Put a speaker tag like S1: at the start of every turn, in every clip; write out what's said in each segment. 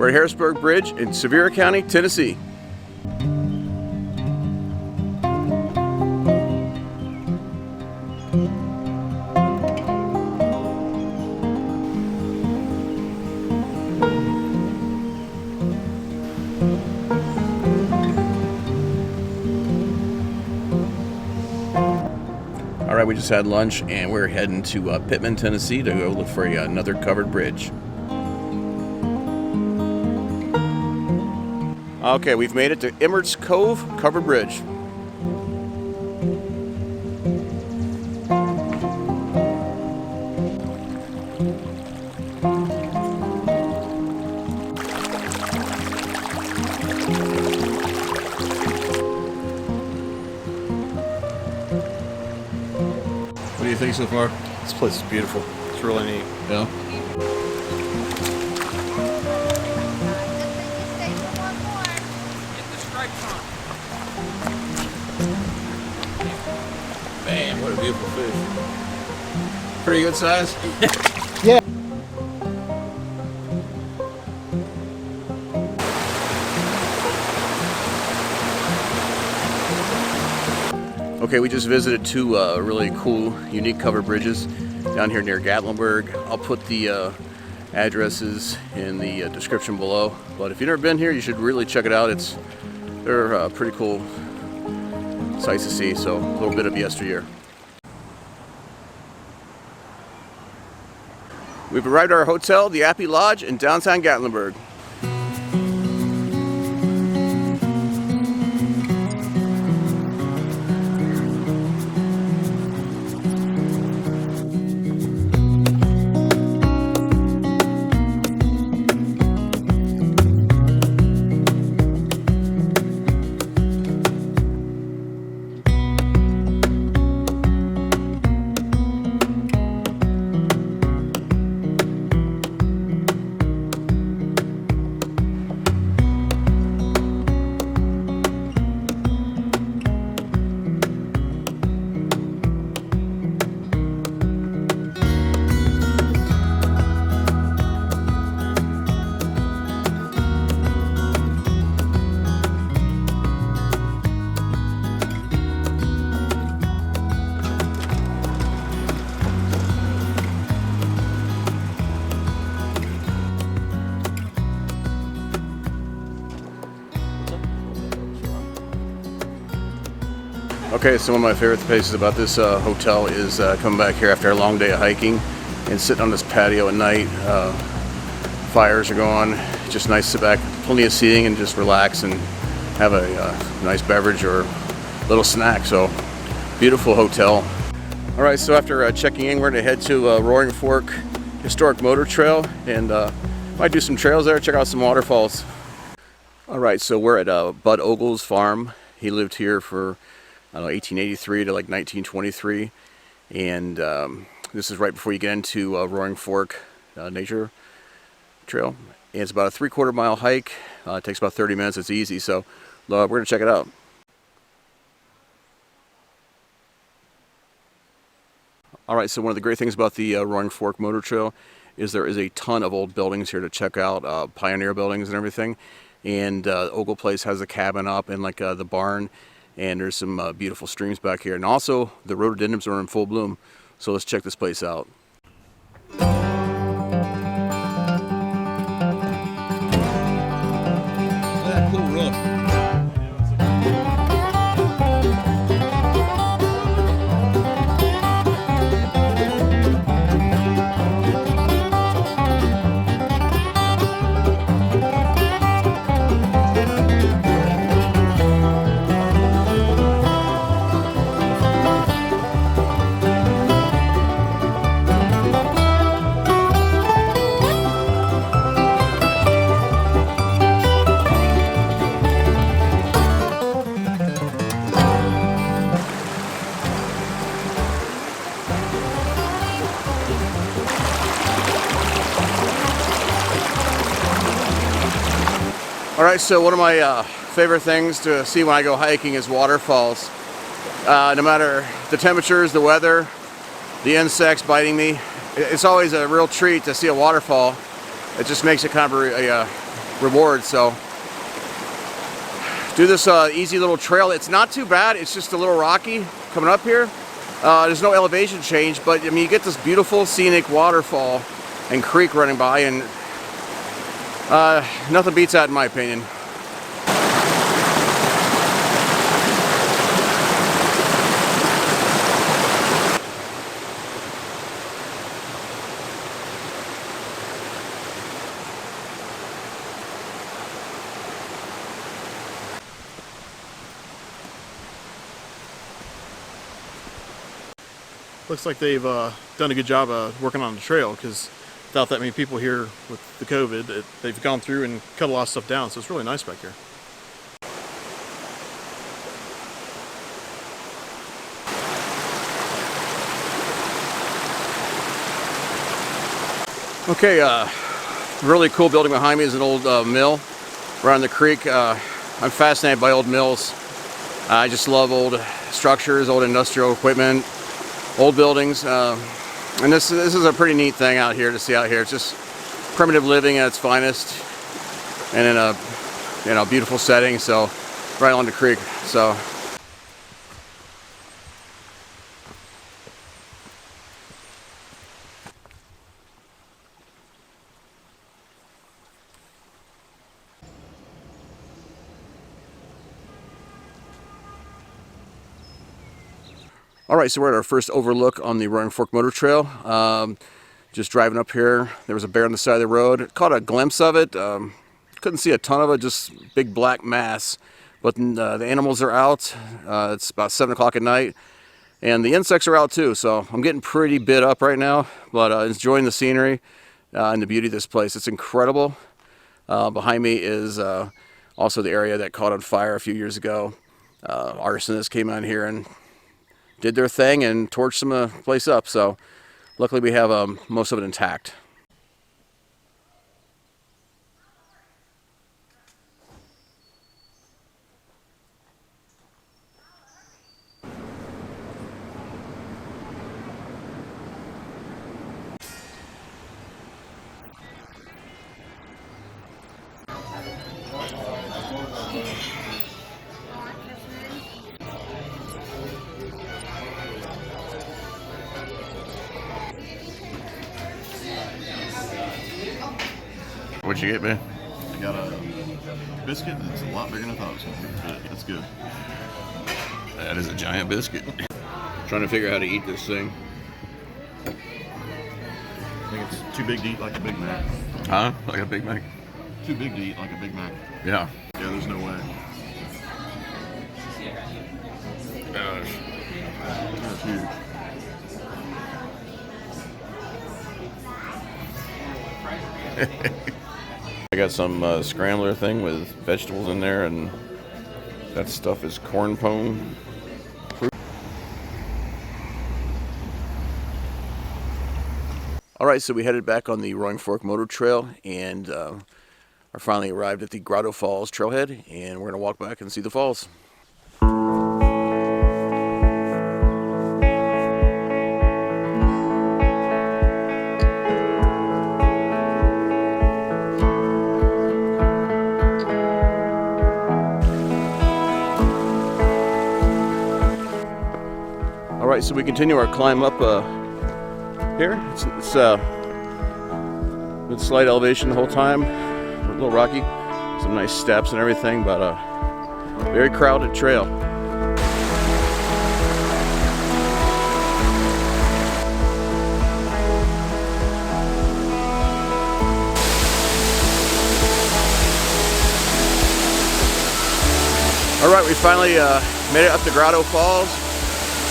S1: We're at Harrisburg Bridge in Sevier County, Tennessee. All right, we just had lunch and we're heading to Pittman, Tennessee to go look for another covered bridge. Okay, we've made it to Emirates Cove covered bridge.
S2: What do you think so far?
S1: This place is beautiful. It's really neat.
S2: Yeah. Man, what a beautiful fish. Pretty good size?
S1: Yeah. Okay, we just visited two really cool, unique covered bridges down here near Gatlinburg. I'll put the addresses in the description below. But if you've never been here, you should really check it out. They're pretty cool sights to see. So a little bit of yesteryear. We've arrived at our hotel, the Appy Lodge in downtown Gatlinburg. Okay, so one of my favorite places about this hotel is coming back here after a long day of hiking and sitting on this patio at night. Fires are going, just nice to sit back, plenty of seating, and just relax and have a nice beverage or little snack. So, beautiful hotel. All right, so after checking in, we're gonna head to Roaring Fork Historic Motor Trail and might do some trails there, check out some waterfalls. All right, so we're at Bud Ogle's farm. He lived here for 1883 to like 1923, and this is right before you get into Roaring Fork Nature Trail. And it's about a 3/4 mile hike. It takes about 30 minutes. It's easy, so we're gonna check it out. All right, so one of the great things about the Roaring Fork Motor Trail is there is a ton of old buildings here to check out, pioneer buildings and everything. And Ogle Place has a cabin up and like the barn. And there's some beautiful streams back here. And also, the rhododendrons are in full bloom. So let's check this place out.
S2: That cool roof.
S1: Alright, so one of my favorite things to see when I go hiking is waterfalls. No matter the temperatures, the weather, the insects biting me, it's always a real treat to see a waterfall. It just makes it kind of reward. So do this easy little trail. It's not too bad. It's just a little rocky coming up here. There's no elevation change, but I mean, you get this beautiful scenic waterfall and creek running by, and nothing beats that in my opinion.
S3: Looks like they've done a good job working on the trail, because without that many people here with the COVID, they've gone through and cut a lot of stuff down, so it's really nice back here.
S1: Okay, really cool building behind me is an old mill around the creek. I'm fascinated by old mills. I just love old structures, old industrial equipment, old buildings, and this is a pretty neat thing out here to see out here. It's just primitive living at its finest, and in a beautiful setting. So right along the creek. So. All right, so we're at our first overlook on the Roaring Fork Motor Trail. Just driving up here, there was a bear on the side of the road. Caught a glimpse of it. Couldn't see a ton of it, just big black mass. But the animals are out. It's about 7 o'clock at night, and the insects are out too. So I'm getting pretty bit up right now, but enjoying the scenery and the beauty of this place. It's incredible. Behind me is also the area that caught on fire a few years ago. Arsonists came out here and did their thing and torched some of the place up. So luckily we have most of it intact. What'd you get, man?
S3: I got a biscuit that's a lot bigger than I thought it was going to be, but that's good.
S1: That is a giant biscuit. Trying to figure out how to eat this thing.
S3: I think it's too big to eat like a Big Mac.
S1: Huh? Like a Big Mac?
S3: Too big to eat like a Big Mac.
S1: Yeah.
S3: Yeah, there's no way.
S1: Gosh.
S3: That's huge.
S1: I got some scrambler thing with vegetables in there, and that stuff is corn pone. All right, so we headed back on the Roaring Fork Motor Trail, and are finally arrived at the Grotto Falls Trailhead, and we're gonna walk back and see the falls. All right, so we continue our climb up here. It's with slight elevation the whole time, a little rocky, some nice steps and everything, but very crowded trail. All right, we finally made it up to Grotto Falls.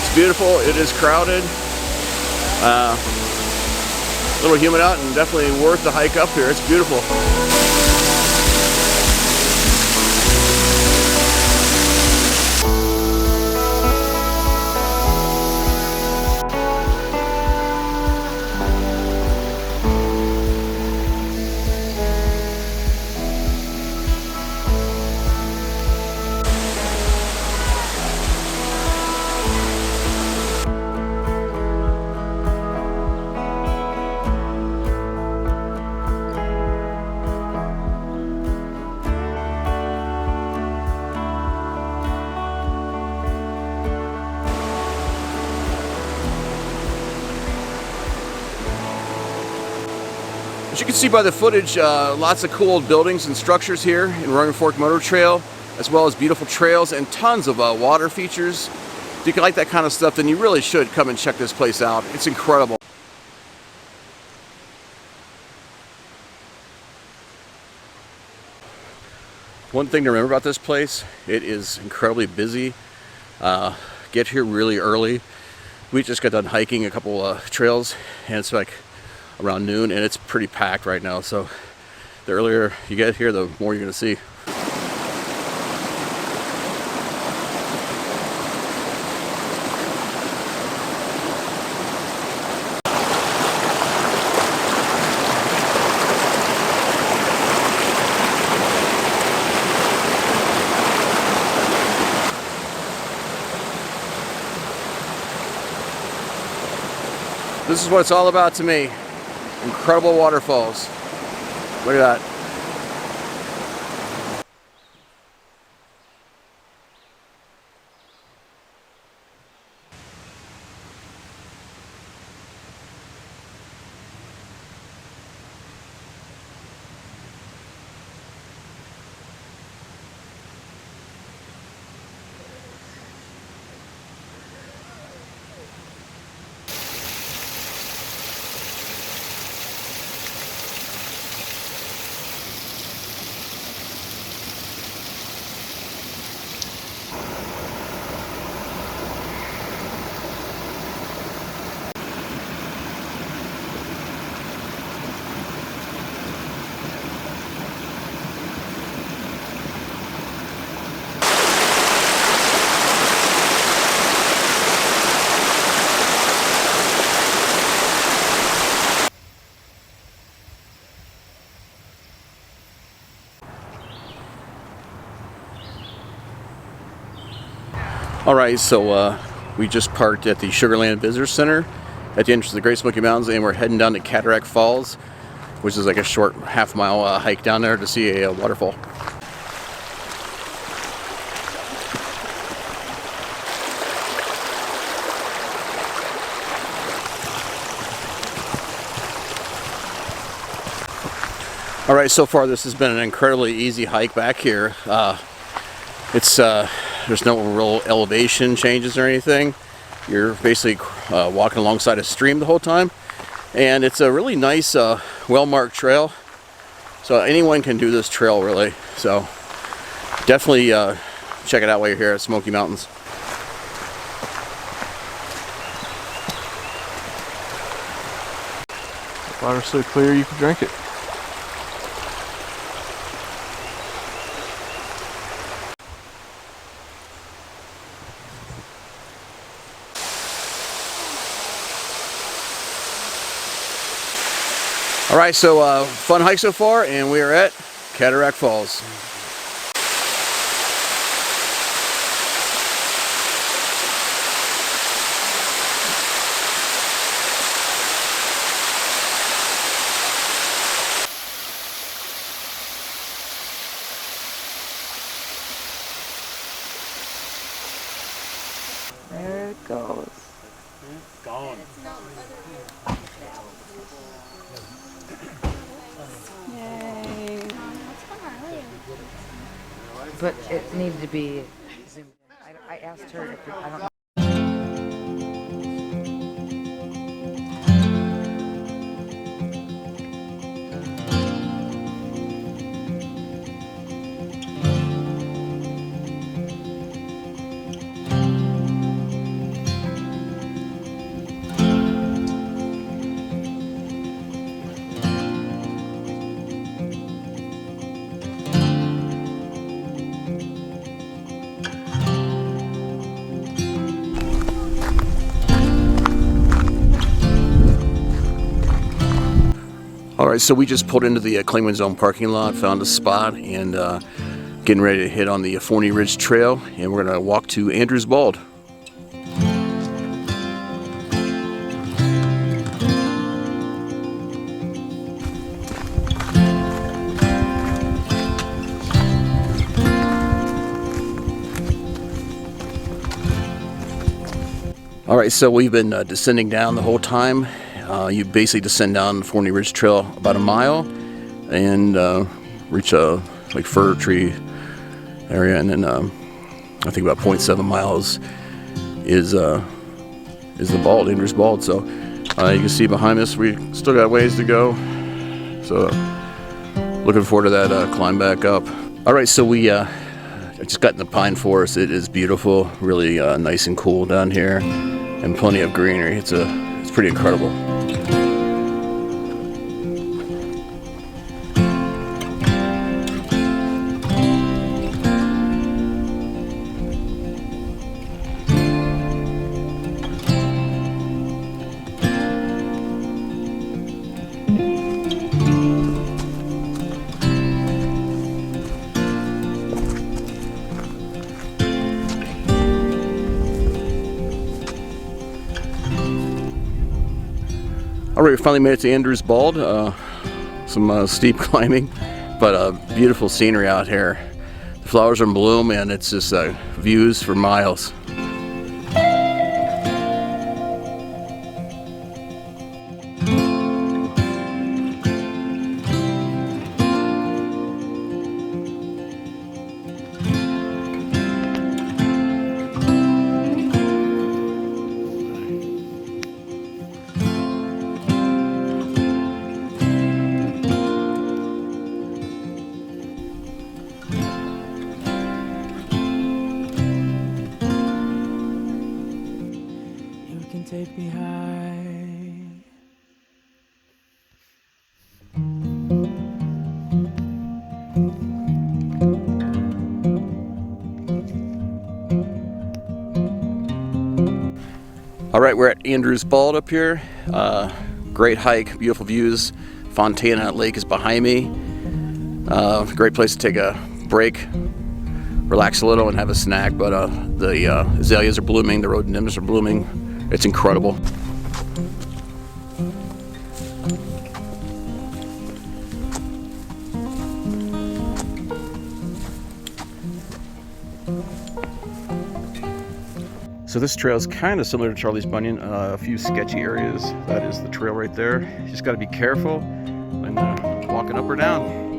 S1: It's beautiful. It is crowded. A little humid out, and definitely worth the hike up here. It's beautiful. As you can see by the footage, lots of cool old buildings and structures here in Roaring Fork Motor Trail, as well as beautiful trails and tons of water features. If you like that kind of stuff, then you really should come and check this place out. It's incredible. One thing to remember about this place, it is incredibly busy. Get here really early. We just got done hiking a couple trails, and it's like around noon, and it's pretty packed right now. So the earlier you get here, the more you're going to see. This is what it's all about to me. Incredible waterfalls. Look at that. Alright, so we just parked at the Sugarland Visitor Center at the entrance of the Great Smoky Mountains, and we're heading down to Cataract Falls, which is like a short half-mile hike down there to see a waterfall. Alright, so far this has been an incredibly easy hike back here. There's no real elevation changes or anything. You're basically walking alongside a stream the whole time, and it's a really nice, well-marked trail. So anyone can do this trail, really. So definitely check it out while you're here at Smoky Mountains.
S3: Water's so clear you can drink it.
S1: Alright, so fun hike so far, and we are at Cataract Falls.
S4: There it goes.
S2: Gone.
S4: Yay. But it needed to be zoomed in. I asked her if I don't know.
S1: Alright, so we just pulled into the Clingman Zone parking lot, found a spot, and getting ready to hit on the Forney Ridge Trail, and we're going to walk to Andrews Bald. Alright, so we've been descending down the whole time. You basically descend down the Forney Ridge Trail about a mile and reach a like fir tree area, and then I think about 0.7 miles is the bald, Andrews Bald. So you can see behind us we still got ways to go. So looking forward to that climb back up. All right, so we I just got in the pine forest. It is beautiful, really nice and cool down here, and plenty of greenery. It's pretty incredible. All right, we finally made it to Andrews Bald. Some steep climbing, but beautiful scenery out here. The flowers are in bloom, and it's just views for miles.
S5: Take me high.
S1: All right, we're at Andrews Bald up here. Great hike, beautiful views. Fontana Lake is behind me. Great place to take a break, relax a little, and have a snack. But the azaleas are blooming, the rhododendrons are blooming. It's incredible. So this trail is kind of similar to Charlie's Bunyan. A few sketchy areas. That is the trail right there. You just got to be careful when walking up or down.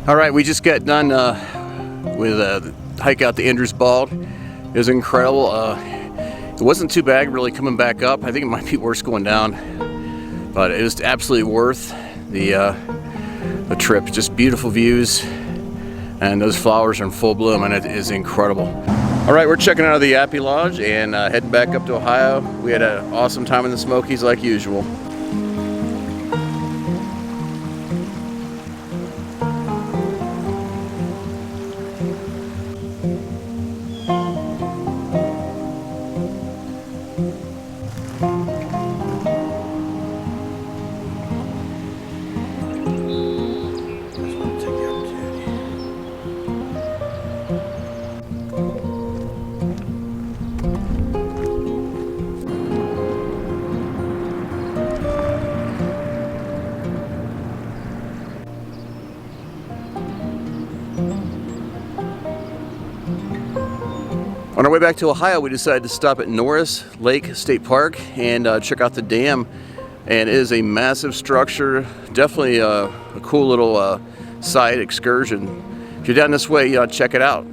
S1: All right, we just got done with the hike out to Andrews Bald. It was incredible. It wasn't too bad really coming back up. I think it might be worse going down, but it was absolutely worth the trip. Just beautiful views, and those flowers are in full bloom, and it is incredible. All right, we're checking out of the Appy Lodge and heading back up to Ohio. We had an awesome time in the Smokies like usual. On our way back to Ohio, we decided to stop at Norris Lake State Park and check out the dam. And it is a massive structure, definitely a cool little side excursion. If you're down this way, check it out.